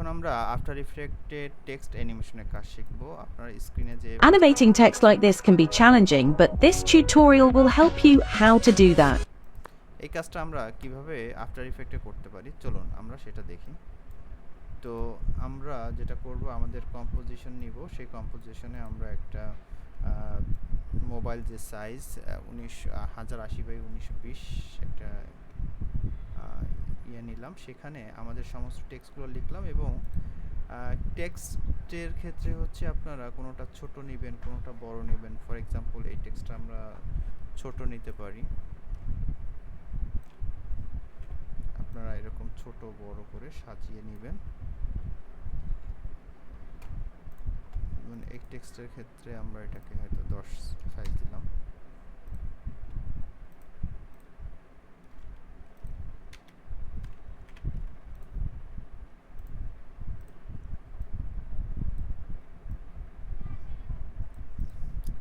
এখন আমরা after ইফেক্টে text অ্যানিমেশনের কাজ শিখব। আপনার স্ক্রিনে যে Animating text like this can be challenging, but this tutorial will help you how to do that. এই কাজটা আমরা কিভাবে আফটার ইফেক্টে করতে পারি, চলুন আমরা সেটা দেখি। তো আমরা যেটা করব, আমাদের কম্পোজিশন নিব, সেই কম্পোজিশনে আমরা একটা মোবাইল যে সাইজ 1080x1920 একটা ইয়ে নিলাম, সেখানে আমাদের সমস্ত টেক্সটগুলো লিখলাম এবং টেক্সটের ক্ষেত্রে হচ্ছে আপনারা কোনোটা ছোট নেবেন, কোনোটা বড় নেবেন। ফর এক্সাম্পল এই টেক্সটটা আমরা ছোট নিতে পারি, আপনারা এরকম ছোট বড় করে সাজিয়ে নেবেন। মানে এই টেক্সটের ক্ষেত্রে আমরা এটাকে হয়তো 10 সাইজ দিলাম।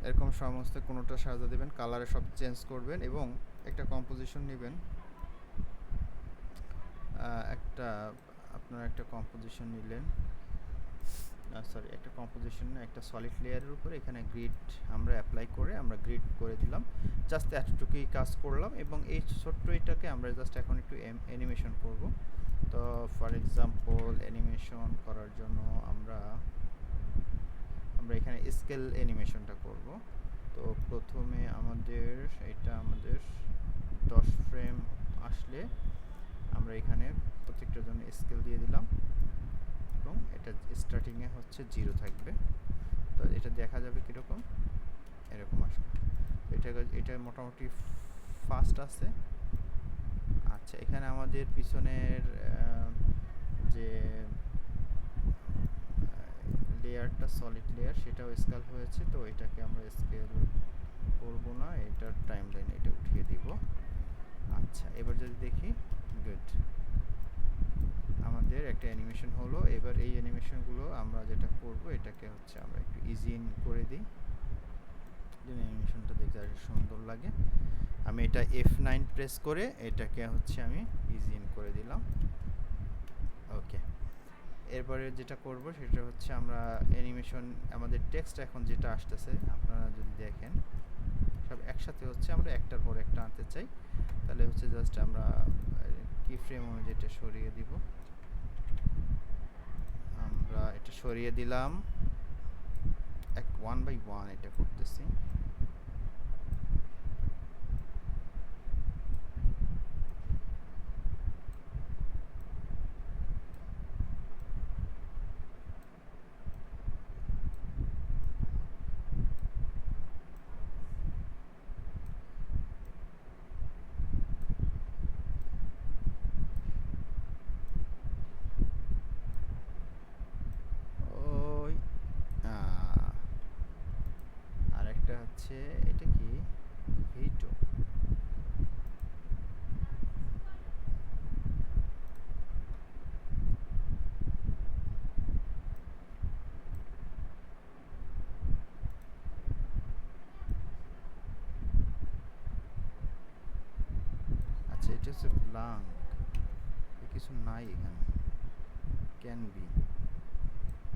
এরকম সমস্ত কোনোটা সাজা দেবেন, কালারে সব চেঞ্জ করবেন এবং একটা কম্পোজিশন নেবেন। আপনারা একটা কম্পোজিশন নিলেন, সরি একটা কম্পোজিশন না, একটা সলিড লেয়ারের উপরে এখানে গ্রিড আমরা অ্যাপ্লাই করে আমরা গ্রিড করে দিলাম। জাস্ট এতটুকুই কাজ করলাম এবং এই ছোট্ট এটাকে আমরা জাস্ট এখন একটু অ্যানিমেশন করব। তো ফর এক্সাম্পল অ্যানিমেশন করার জন্য আমরা এখানে স্কেল অ্যানিমেশনটা করব। তো প্রথমে আমাদের 10 ফ্রেম আসলে আমরা এখানে প্রত্যেকটার জন্য স্কেল দিয়ে দিলাম এবং এটা স্টার্টিংয়ে হচ্ছে 0 থাকবে। তো এটা দেখা যাবে কীরকম, এরকম আসবে। এটা মোটামুটি ফাস্ট আছে। আচ্ছা, এখানে আমাদের পিছনের যে লেয়ারটা সলিড লেয়ার সেটাও স্কেল হয়েছে, তো এটাকে আমরা স্কেল করব না, এটার টাইমলাইন এটা উঠিয়ে দিব। আচ্ছা, এবার যদি দেখি, গুড, আমাদের একটা অ্যানিমেশন হলো। এবার এই অ্যানিমেশনগুলো আমরা যেটা করব, এটাকে হচ্ছে আমরা একটু ইজি ইন করে দিই যেন অ্যানিমেশনটা দেখতে আরো সুন্দর লাগে। আমি এটা F9 প্রেস করে এটাকে হচ্ছে আমি ইজি ইন করে দিলাম। ওকে, এরপরে যেটা করব সেটা হচ্ছে আমরা অ্যানিমেশন, আমাদের টেক্সট এখন যেটা আসতেছে আপনারা যদি দেখেন সব একসাথে হচ্ছে, আমরা একটার পর একটা আনতে চাই, তাহলে হচ্ছে জাস্ট আমরা কি ফ্রেম অনুযায়ী এটা সরিয়ে দিব। আমরা এটা সরিয়ে দিলাম, 1 বাই 1 এটা করতেছি। ওই আরেকটা হচ্ছে, এটা কি ভিটো, আচ্ছা এটা হচ্ছে ব্লাঙ্ক, কিছু নাই এখানে, ক্যান বি।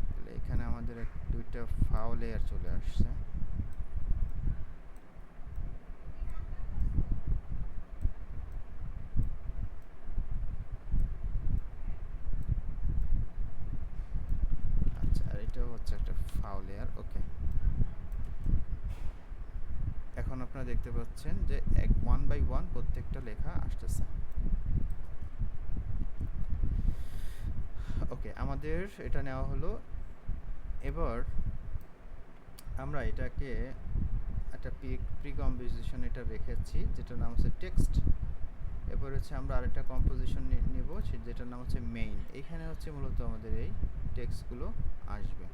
তাহলে এখানে আমাদের দুইটা ফাও লেয়ার চলে আসছে। আচ্ছা, আর এটাও হচ্ছে একটা ফাও লেয়ার। ওকে, এখন আপনারা দেখতে পাচ্ছেন যে 1 বাই 1 প্রত্যেকটা লেখা আসতেছে। ওকে, আমাদের এটা নেওয়া হলো। এবার আমরা এটাকে একটা প্রি কম্পোজিশন এটা রেখেছি যেটার নাম হচ্ছে টেক্সট। এরপর হচ্ছে আমরা আরেকটা কম্পোজিশন নিব যেটার নাম হচ্ছে মেইন। এখানে হচ্ছে মূলত আমাদের এই টেক্সটগুলো আসবে,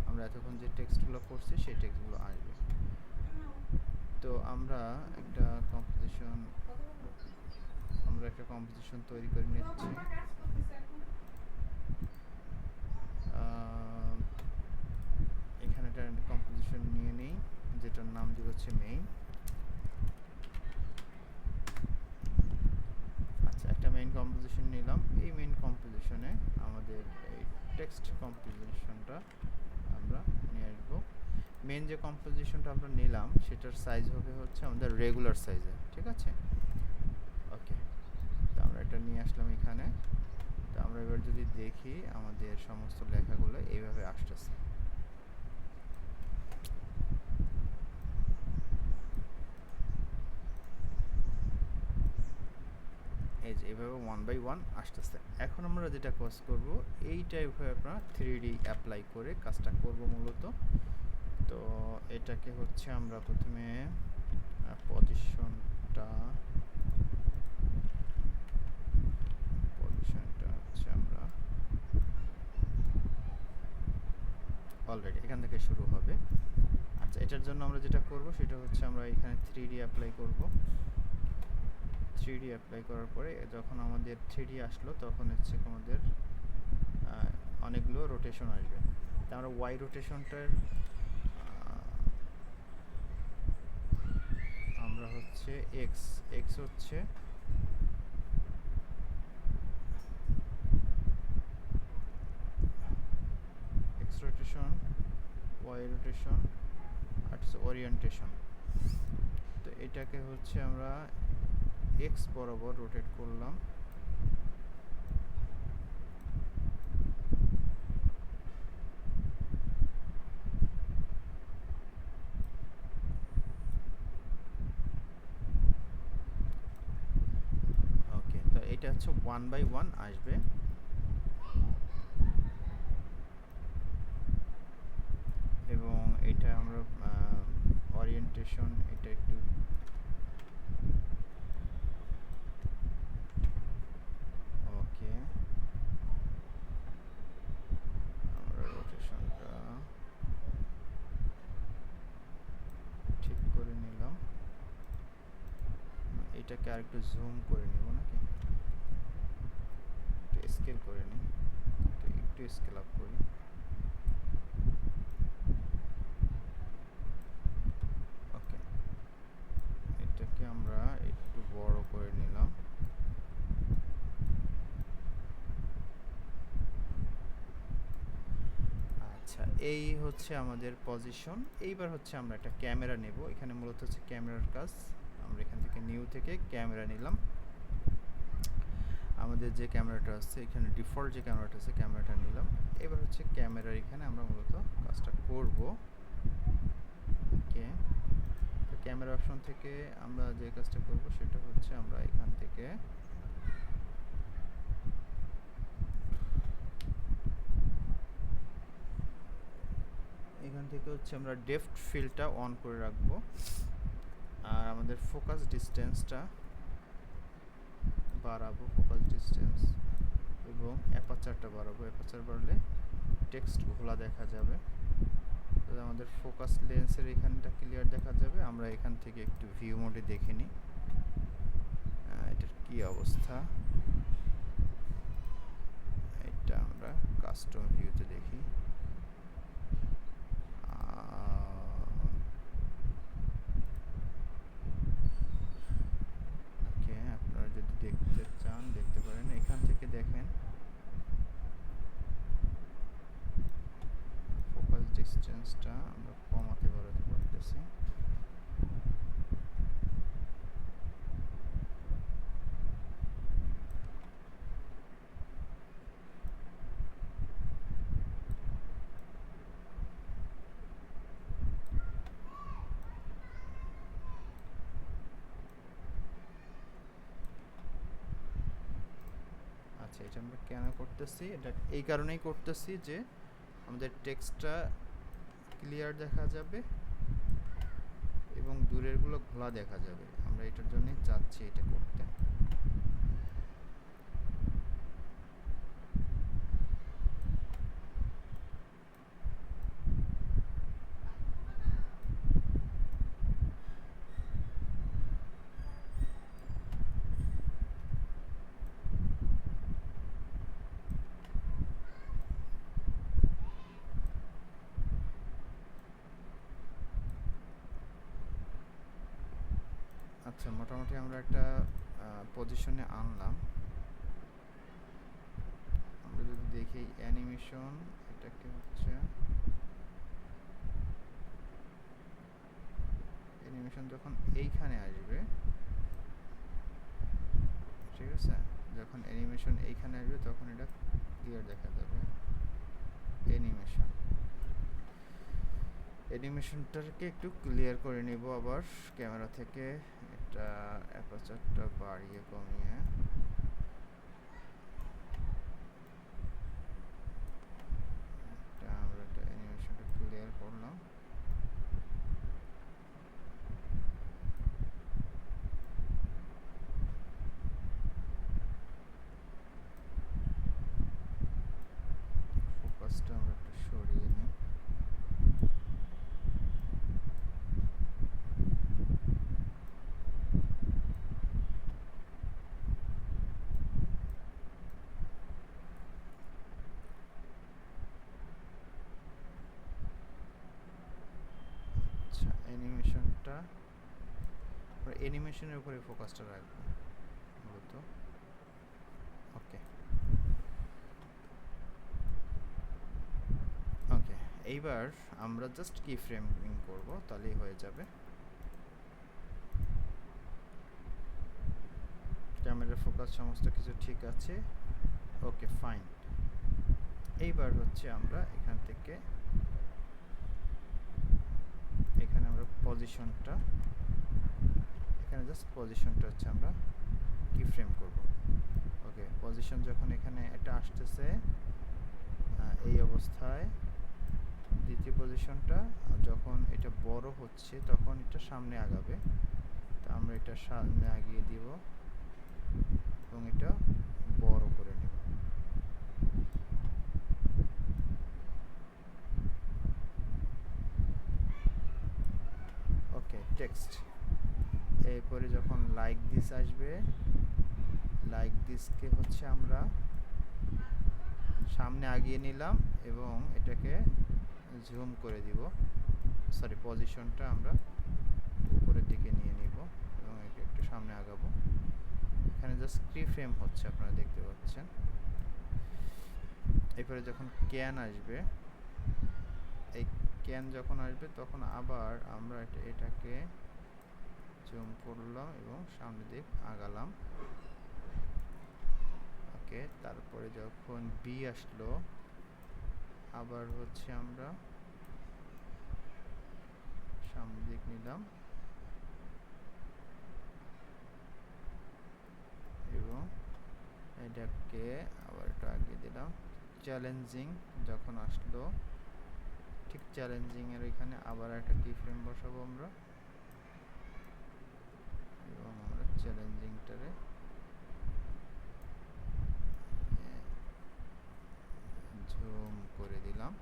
আমরা এতক্ষণ যে টেক্সটগুলো করছি সেই টেক্সটগুলো আসবে। তো আমরা একটা কম্পোজিশন তৈরি করে নিচ্ছি। এখানে একটা কম্পোজিশন নিয়ে নিই যেটার নাম দিব হচ্ছে মেইন। আচ্ছা, একটা মেইন কম্পোজিশন নিলাম। এই মেইন কম্পোজিশনে আমাদের এই টেক্সট কম্পোজিশনটা আমরা নিয়ে আসবো। মেন যে কম্পোজিশনটা আমরা নিলাম সেটার সাইজ হবে হচ্ছে আমাদের রেগুলার সাইজে, ঠিক আছে? ওকে, তো আমরা এটা নিয়ে আসলাম এখানে। তো আমরা এবার যদি দেখি আমাদের সমস্ত লেখাগুলো এইভাবে আসতেছে। এই যে এভাবে 1 বাই 1 আসতেছে। এখন আমরা যেটা কাজ করব, এইটা এভাবে আপনারা 3D অ্যাপ্লাই করে কাজটা করব মূলত। তো এটাকে হচ্ছে আমরা প্রথমে পজিশনটা হচ্ছে আমরা অলরেডি এখান থেকে শুরু হবে। আচ্ছা, এটার জন্য আমরা যেটা করব সেটা হচ্ছে আমরা এখানে 3D অ্যাপ্লাই করব। 3D অ্যাপ্লাই করার পরে যখন আমাদের 3D আসলো তখন হচ্ছে আমাদের অনেকগুলো রোটেশন আসবে। তা আমরা ওয়াই রোটেশনটার আমরা হচ্ছে এক্স হচ্ছে এক্স রোটেশন, ওয়াই রোটেশন আর ওরিয়েন্টেশন। তো এটাকে হচ্ছে আমরা এক্স বরাবর রোটেট করলাম। ওকে, তো এটা হচ্ছে 1 বাই 1 আসবে। এবং এটা আমরা ওরিয়েন্টেশন এটা একটু ওকে, আমরা রোটেশনটা ঠিক করে নিলাম। এটাকে আর একটু জুম করে নিব নাকি, একটু স্কেল করে নিই, একটু স্কেল আপ করি। ওকে, এটাকে আমরা একটু বড় করে নিলাম। আচ্ছা, এই হচ্ছে আমাদের পজিশন। এইবার হচ্ছে আমরা একটা ক্যামেরা নেব। এখানে মূলত হচ্ছে ক্যামেরার কাজ। আমরা এখান থেকে নিউ থেকে ক্যামেরা নিলাম। আমাদের যে ক্যামেরাটা আছে এখানে ডিফল্ট যে ক্যামেরাটা আছে ক্যামেরাটা নিলাম। এবার হচ্ছে ক্যামেরার এখানে আমরা মূলত কাজটা করব। ওকে, তো ক্যামেরা অপশন থেকে আমরা যে কাজটা করব সেটা হচ্ছে আমরা এখান থেকে হচ্ছে আমরা ডেপথ ফিল্ডটা অন করে রাখবো। আর আমাদের ফোকাস ডিসটেন্সটা বাড়াবো, ফোকাস ডিসটেন্স, এবং অ্যাপারচারটা বাড়াবো। অ্যাপারচার বাড়লে টেক্সট ঘোলা দেখা যাবে। তাহলে আমাদের ফোকাস লেন্সের এখানটা ক্লিয়ার দেখা যাবে। আমরা এখান থেকে একটু ভিউ মোডে দেখে নিই এটার কি অবস্থা। এটা আমরা কাস্টম ভিউতে দেখি। ওকে, আপনারা যদি দেখতে চান দেখতে পারেন। এখান থেকে দেখেন ফোকাস ডিসটেন্সটা আমরা কমাতে বাড়াতে পারতেছি। আচ্ছা, এটা আমরা কেন করতেছি? এটা এই কারণেই করতেছি যে আমাদের টেক্সটটা ক্লিয়ার দেখা যাবে এবং দূরেরগুলো ঘোলা দেখা যাবে। আমরা এটার জন্যই চাচ্ছি এটা করতে। আচ্ছা, মোটামুটি আমরা একটা পজিশনে আনলাম। আমরা যদি দেখি অ্যানিমেশন এটাকে হচ্ছে অ্যানিমেশন যখন এইখানে আসবে, ঠিক আছে, যখন অ্যানিমেশন এইখানে আসবে তখন এটা ক্লিয়ার দেখা যাবে। অ্যানিমেশনটাকে একটু ক্লিয়ার করে নিব আবার ক্যামেরা থেকে। এটা অ্যাপারচারটা বাড়িয়ে কমিয়ে আমরা একটা অ্যানিমেশনটা ক্লিয়ার করলাম। ফোকাসটা আমরা একটু সরিয়ে নিই। আচ্ছা, অ্যানিমেশনটা আমরা অ্যানিমেশনের উপরে ফোকাসটা রাখবো মূলত। ওকে ওকে, এইবার আমরা জাস্ট কি ফ্রেমিং করব, তাহলেই হয়ে যাবে। ক্যামেরা ফোকাস সমস্ত কিছু ঠিক আছে, ওকে ফাইন। এইবার হচ্ছে আমরা এখান থেকে এখানে আমরা পজিশনটা, এখানে জাস্ট পজিশনটা হচ্ছে আমরা কি ফ্রেম করব। ওকে, পজিশন যখন এখানে এটা আসতেছে এই অবস্থায়, দ্বিতীয় পজিশনটা যখন এটা বড় হচ্ছে তখন এটা সামনে আগাবে, তা আমরা এটা সামনে আগিয়ে দিব এবং এটা বড় করে নেব। ওকে, টেক্সট এরপরে যখন লাইক দিস আসবে, লাইক দিসকে হচ্ছে আমরা সামনে আগিয়ে নিলাম এবং এটাকে জুম করে দিব, সরি পজিশনটা আমরা উপরের দিকে নিয়ে নিব এবং এটা একটু সামনে আগাবো। এখানে জাস্ট কি ফ্রেম হচ্ছে আপনারা দেখতে পাচ্ছেন। এরপরে যখন ক্যান আসবে, এই ক্যান যখন আসবে তখন আবার আমরা এটাকে জুম করলাম এবং সামনের দিক আগালাম। ওকে, তারপরে যখন বি আসলো আবার হচ্ছে আমরা সামনের দিক নিলাম এবং এটাকে আবার একটু আগিয়ে দিলাম। চ্যালেঞ্জিং যখন আসলো, ঠিক চ্যালেঞ্জিং এর এখানে আবার একটা কি ফ্রেম বসাবো আমরা এবং আমরা চ্যালেঞ্জিংটারে জুম করে দিলাম।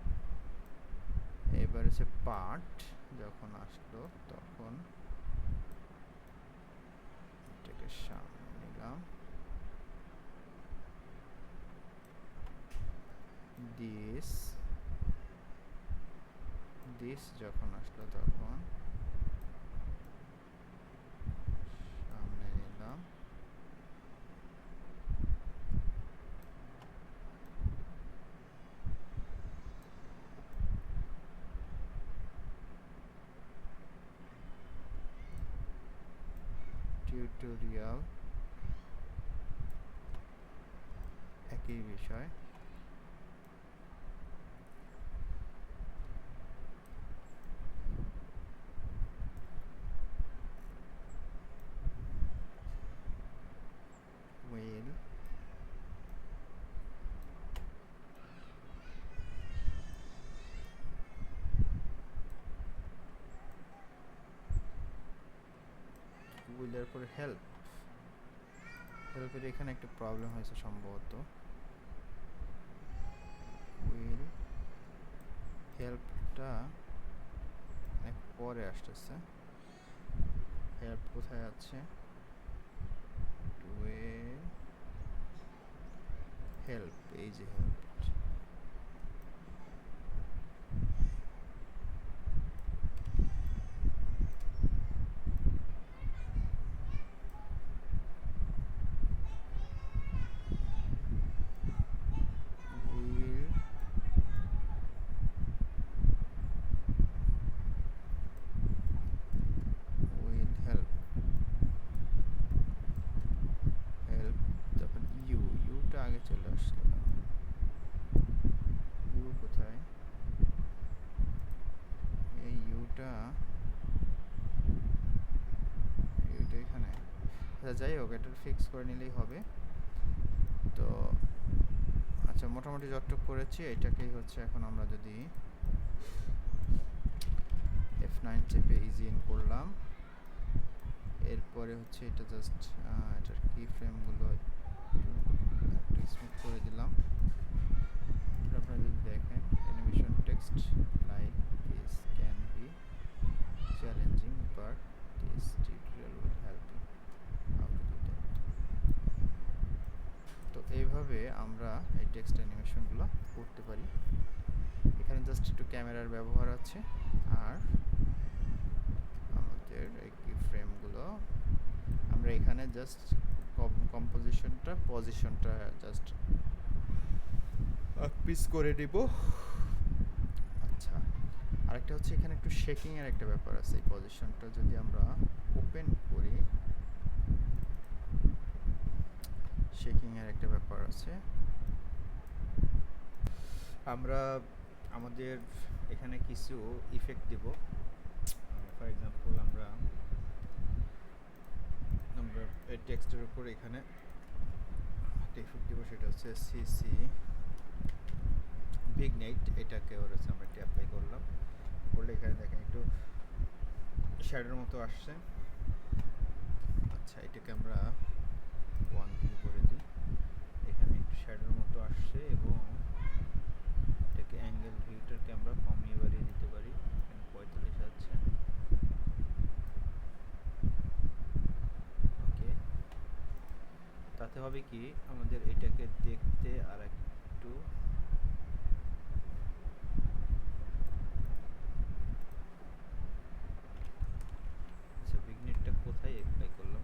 এবার হচ্ছে পার্ট যখন আসলো তখন এটাকে সামনে নিলাম, দিস যখন আসলো তখন সামনে নিলাম, টিউটোরিয়াল একই বিষয়। will উইলের পরে হেল্পের এখানে একটা প্রবলেম হয়েছে সম্ভবত। উইল হেল্পটা অনেক পরে আসতেছে, হেল্প কোথায় আছে, হেল্প, এই যে হেল্প। যাই হোক, এটা ফিক্স করে নিলেই হবে। তো আচ্ছা, মোটামুটি যতটুকু করেছি এটাকেই হচ্ছে এখন আমরা যদি F9 চেপে ইজি ইন করলাম, এরপরে হচ্ছে এটা জাস্ট এটার কি ফ্রেমগুলো একটু স্মুথ করে দিলাম। আপনারা যদি দেখেন animation text like this can be challenging but this tutorial will help you how to do that. তো এইভাবে আমরা এই টেক্সট অ্যানিমেশনগুলো করতে পারি। এখানে জাস্ট একটু ক্যামেরার ব্যবহার আছে, আর আমাদের এই কি ফ্রেমগুলো আমরা এখানে জাস্ট কম্পোজিশনটা পজিশনটা জাস্ট পিস করে দিব। আচ্ছা, আরেকটা হচ্ছে এখানে একটু শেকিং এর একটা ব্যাপার আছে। এই পজিশনটা যদি আমরা ওপেন করি, শেকিং এর একটা ব্যাপার আছে। আমরা আমাদের এখানে কিছু ইফেক্ট দেব। ফর এক্সাম্পল আমরা এই টেক্সটের উপর এখানে ইফেক্ট দেব, সেটা হচ্ছে সিসি ভিগনেট। এটাকে ওর হচ্ছে আমরা একটু অ্যাপ্লাই করলাম, করলে এখানে দেখেন একটু শ্যাডোর মতো আসছে। আচ্ছা, এটাকে আমরা 1 ভিউ করে দিই, এখানে একটু শ্যাডোর মতো আসছে, এবং এটাকে অ্যাঙ্গেল ভিউটাকে আমরা কমিয়ে বাড়িয়ে দিতে পারি। এখানে 45 আছে। ওকে, তাতে হবে কি আমাদের এটাকে দেখতে আর একটু আচ্ছা, ভিগনেটটা কোথায় অ্যাপ্লাই করলাম?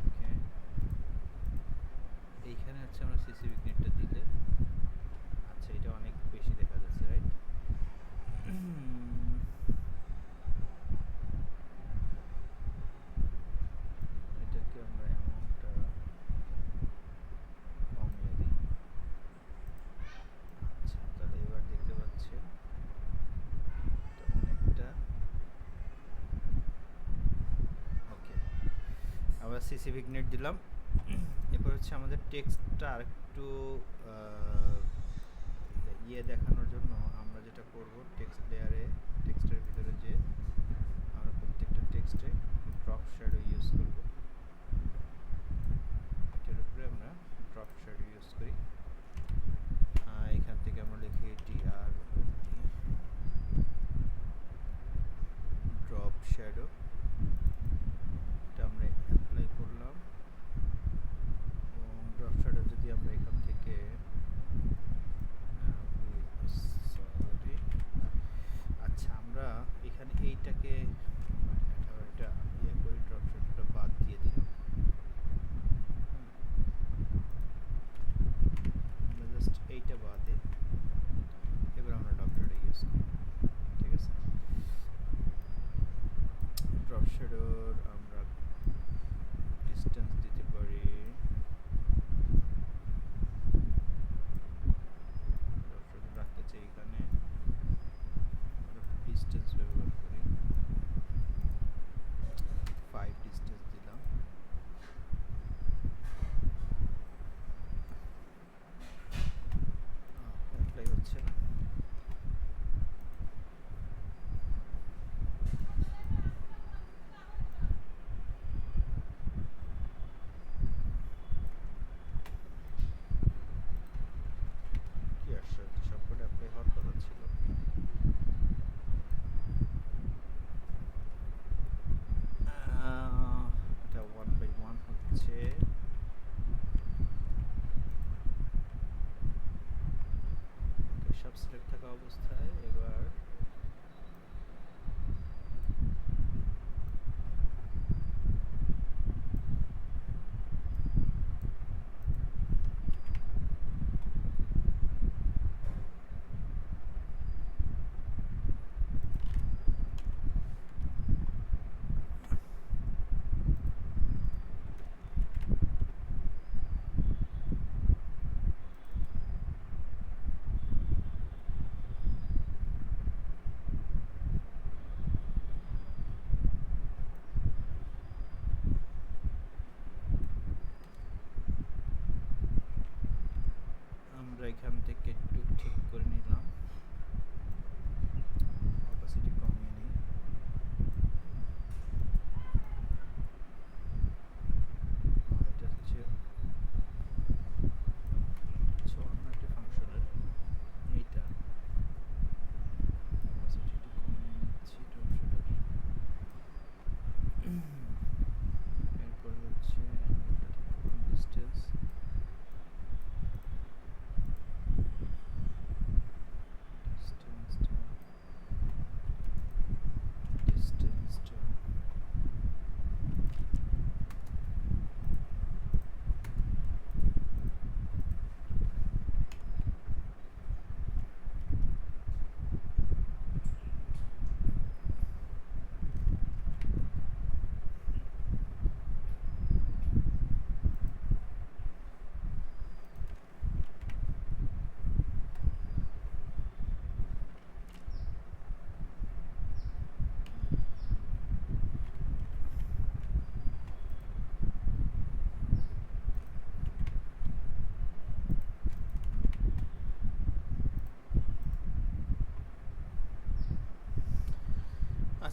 ওকে, এইখানে হচ্ছে আমরা সিসি ভিগনেটটা দিলে আচ্ছা এটা অনেক বেশি দেখা যাচ্ছে, রাইট? এটাকে আমরা অ্যামাউন্টটা কমিয়ে দিই। আচ্ছা, তাহলে এবার দেখতে পাচ্ছেন অনেকটা। ওকে, আবার সিসি ভিগনেট দিলাম। এরপর হচ্ছে আমাদের টেক্সটটা আরেকটু ইয়ে দেখানোর জন্য আমরা যেটা করব, টেক্সট লেয়ারে টেক্সটের ভিতরে যে আমরা প্রত্যেকটা টেক্সটে ড্রপ শ্যাডো ইউজ করব। এটার উপরে আমরা ড্রপ শ্যাডো ইউজ করি। এখান থেকে আমরা লিখি টিআর ড্রপ শ্যাডো, এটা আমরা অ্যাপ্লাই করলাম। এবং ড্রপ শ্যাডো যদি আমরা এখান থেকে সরি, আচ্ছা আমরা এখানে এইটাকে এটা ইয়ে করি, ড্রপ শ্যাডোটা বাদ দিয়ে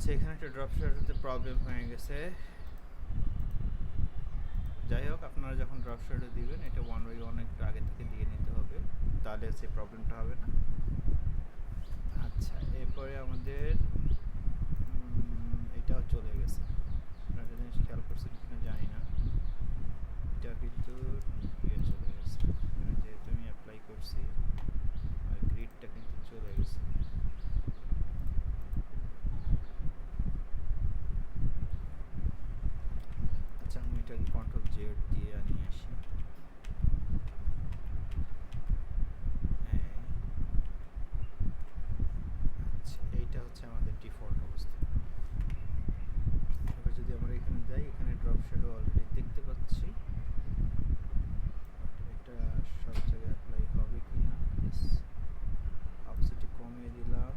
আচ্ছা, এখানে একটা ড্রপ শ্যাডোতে প্রবলেম হয়ে গেছে। যাই হোক, আপনারা যখন ড্রপ শ্যাডো দিবেন এটা 1/1 একটু আগে থেকে দিয়ে নিতে হবে, তাহলে সেই প্রবলেমটা হবে না। আচ্ছা, এরপরে আমাদের এটাও চলে গেছে। আপনারা একটা জিনিস খেয়াল করছেন কিনা জানি না, এটা কিন্তু চলে গেছে। যেহেতু আমি অ্যাপ্লাই করছি আর গ্রিডটা কিন্তু চলে গেছে। আচ্ছা, আমি এটাকে কন্ট্রোল জেড দিয়ে নিয়ে আসি। আচ্ছা, এইটা হচ্ছে আমাদের ডিফল্ট অবস্থা। এবার যদি আমরা এখানে যাই, এখানে ড্রপ শ্যাডো অলরেডি দেখতে পাচ্ছি। এটা সব জায়গায় অ্যাপ্লাই হবে কিনা, অপসিটি কমিয়ে দিলাম,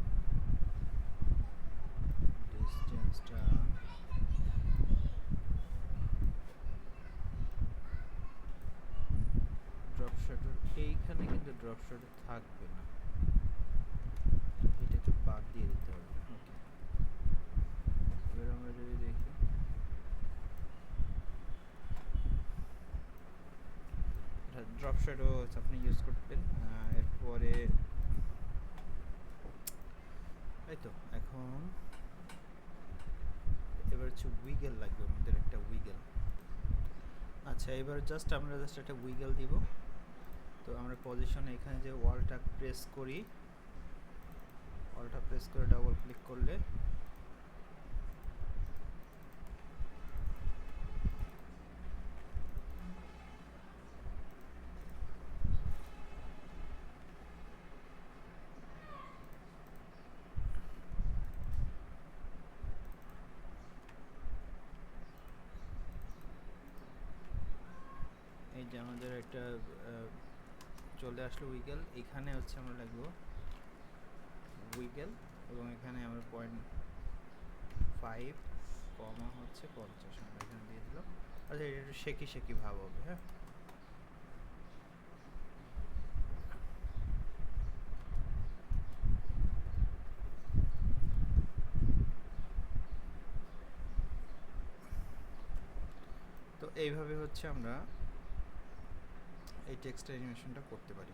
ডিসটেন্সটা ড্রপ শ্যাডো এইখানে কিন্তু ড্রপ শ্যাডো থাকবে না, এটাকে বাদ দিয়ে দিতে হবে। ওকে, এবার আমরা যদি দেখি ড্রপ শ্যাডো আপনি ইউজ করবেন। এরপরে এই তো এখন এবার হচ্ছে উইগেল লাগবে আমাদের, একটা উইগেল। আচ্ছা, এবার আমরা জাস্ট একটা উইগেল দিব। তো আমরা পজিশনে এখানে যে ওয়ালটা প্রেস করি, ওয়ালটা প্রেস করে ডাবল ক্লিক করলে এই যে আমাদের একটা চলে আসলো উইগেল। এখানে হচ্ছে আমরা লাগবো উইগেল, এবং এখানে আমরা 0.5 কমা হচ্ছে 50 আমরা এখানে দিয়ে দিলাম। আচ্ছা, এটা একটু শেকি শেকি ভাব হবে। হ্যাঁ, তো এইভাবে হচ্ছে আমরা এই টেক্সট অ্যানিমেশনটা করতে পারি।